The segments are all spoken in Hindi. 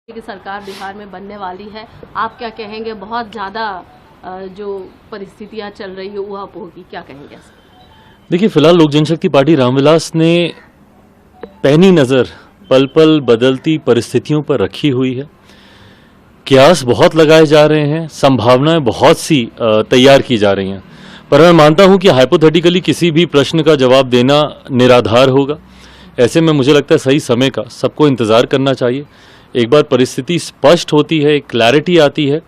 की सरकार बिहार में बनने वाली है, आप क्या कहेंगे? बहुत ज़्यादा जो परिस्थितियां चल रही है ऊहापोह की, क्या कहेंगे? देखिए, फिलहाल लोक जनशक्ति पार्टी रामविलास ने पैनी नज़र पल पल बदलती परिस्थितियों पर रखी हुई है। कयास बहुत लगाए जा रहे हैं, संभावनाएं बहुत सी तैयार की जा रही हैं, पर मैं मानता हूं कि हाइपोथेटिकली किसी भी प्रश्न का जवाब देना निराधार होगा। ऐसे में मुझे लगता है सही समय का सबको इंतज़ार करना चाहिए। एक बार परिस्थिति स्पष्ट होती है, एक क्लैरिटी आती है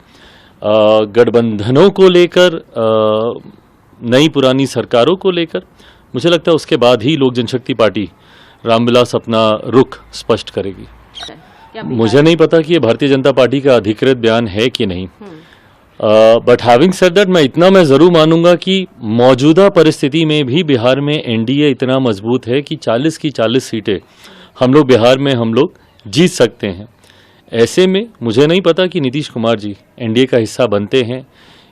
गठबंधनों को लेकर, नई पुरानी सरकारों को लेकर, मुझे लगता है उसके बाद ही लोक जनशक्ति पार्टी रामविलास अपना रुख स्पष्ट करेगी। मुझे नहीं पता कि ये भारतीय जनता पार्टी का अधिकृत बयान है कि नहीं, बट हैविंग सेड दैट मैं ज़रूर मानूंगा कि मौजूदा परिस्थिति में भी बिहार में एनडीए इतना मजबूत है कि 40 की 40 सीटें बिहार में हम लोग जीत सकते हैं। ऐसे में मुझे नहीं पता कि नीतीश कुमार जी एनडीए का हिस्सा बनते हैं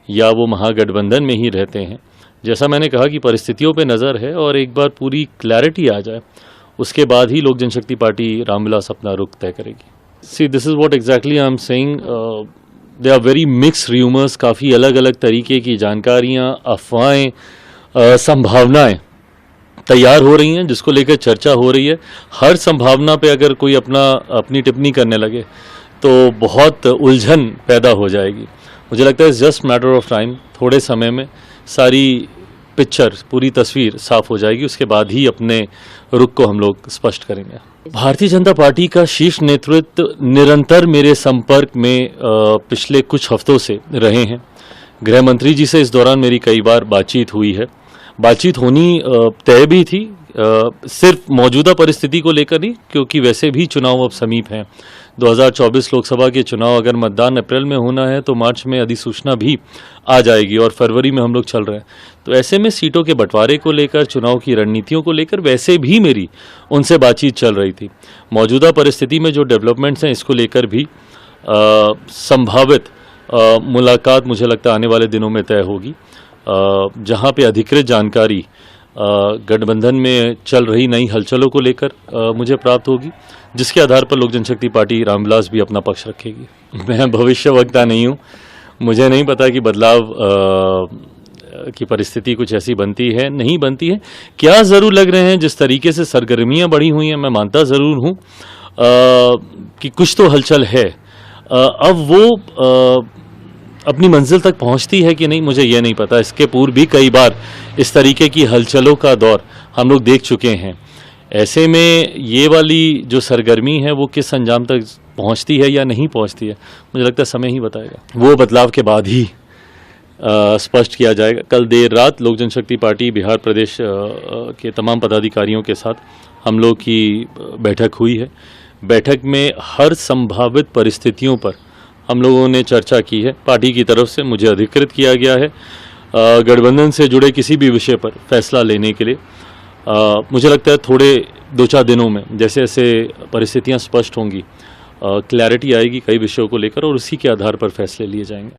या वो महागठबंधन में ही रहते हैं। जैसा मैंने कहा कि परिस्थितियों पे नज़र है और एक बार पूरी क्लैरिटी आ जाए उसके बाद ही लोक जनशक्ति पार्टी रामविलास अपना रुख तय करेगी। See this is what exactly I am saying, they are very mix rumours, काफ़ी अलग अलग तरीके की जानकारियाँ, अफवाहें, संभावनाएं तैयार हो रही हैं जिसको लेकर चर्चा हो रही है। हर संभावना पे अगर कोई अपनी टिप्पणी करने लगे तो बहुत उलझन पैदा हो जाएगी। मुझे लगता है जस्ट मैटर ऑफ टाइम, थोड़े समय में सारी पिक्चर, पूरी तस्वीर साफ हो जाएगी, उसके बाद ही अपने रुख को हम लोग स्पष्ट करेंगे। भारतीय जनता पार्टी का शीर्ष नेतृत्व निरंतर मेरे संपर्क में पिछले कुछ हफ्तों से रहे हैं। गृह मंत्री जी से इस दौरान मेरी कई बार बातचीत हुई है। बातचीत होनी तय भी थी, सिर्फ मौजूदा परिस्थिति को लेकर नहीं, क्योंकि वैसे भी चुनाव अब समीप हैं। 2024 लोकसभा के चुनाव अगर मतदान अप्रैल में होना है तो मार्च में अधिसूचना भी आ जाएगी और फरवरी में हम लोग चल रहे हैं। तो ऐसे में सीटों के बंटवारे को लेकर, चुनाव की रणनीतियों को लेकर वैसे भी मेरी उनसे बातचीत चल रही थी। मौजूदा परिस्थिति में जो डेवलपमेंट्स हैं इसको लेकर भी संभावित मुलाकात मुझे लगता है आने वाले दिनों में तय होगी, जहां पे अधिकृत जानकारी गठबंधन में चल रही नई हलचलों को लेकर मुझे प्राप्त होगी, जिसके आधार पर लोक जनशक्ति पार्टी रामविलास भी अपना पक्ष रखेगी। मैं भविष्यवक्ता नहीं हूं, मुझे नहीं पता कि बदलाव की परिस्थिति कुछ ऐसी बनती है नहीं बनती है। क्या ज़रूर लग रहे हैं जिस तरीके से सरगर्मियां बढ़ी हुई हैं, मैं मानता ज़रूर हूं कि कुछ तो हलचल है। अब वो अपनी मंजिल तक पहुंचती है कि नहीं, मुझे यह नहीं पता। इसके पूर्व भी कई बार इस तरीके की हलचलों का दौर हम लोग देख चुके हैं। ऐसे में ये वाली जो सरगर्मी है वो किस अंजाम तक पहुंचती है या नहीं पहुंचती है, मुझे लगता है समय ही बताएगा। वो बदलाव के बाद ही स्पष्ट किया जाएगा। कल देर रात लोक जनशक्ति पार्टी बिहार प्रदेश के तमाम पदाधिकारियों के साथ हम लोग की बैठक हुई है। बैठक में हर संभावित परिस्थितियों पर हम लोगों ने चर्चा की है। पार्टी की तरफ से मुझे अधिकृत किया गया है गठबंधन से जुड़े किसी भी विषय पर फैसला लेने के लिए। मुझे लगता है थोड़े 2-4 दिनों में जैसे जैसे परिस्थितियां स्पष्ट होंगी, क्लैरिटी आएगी कई विषयों को लेकर और उसी के आधार पर फैसले लिए जाएंगे।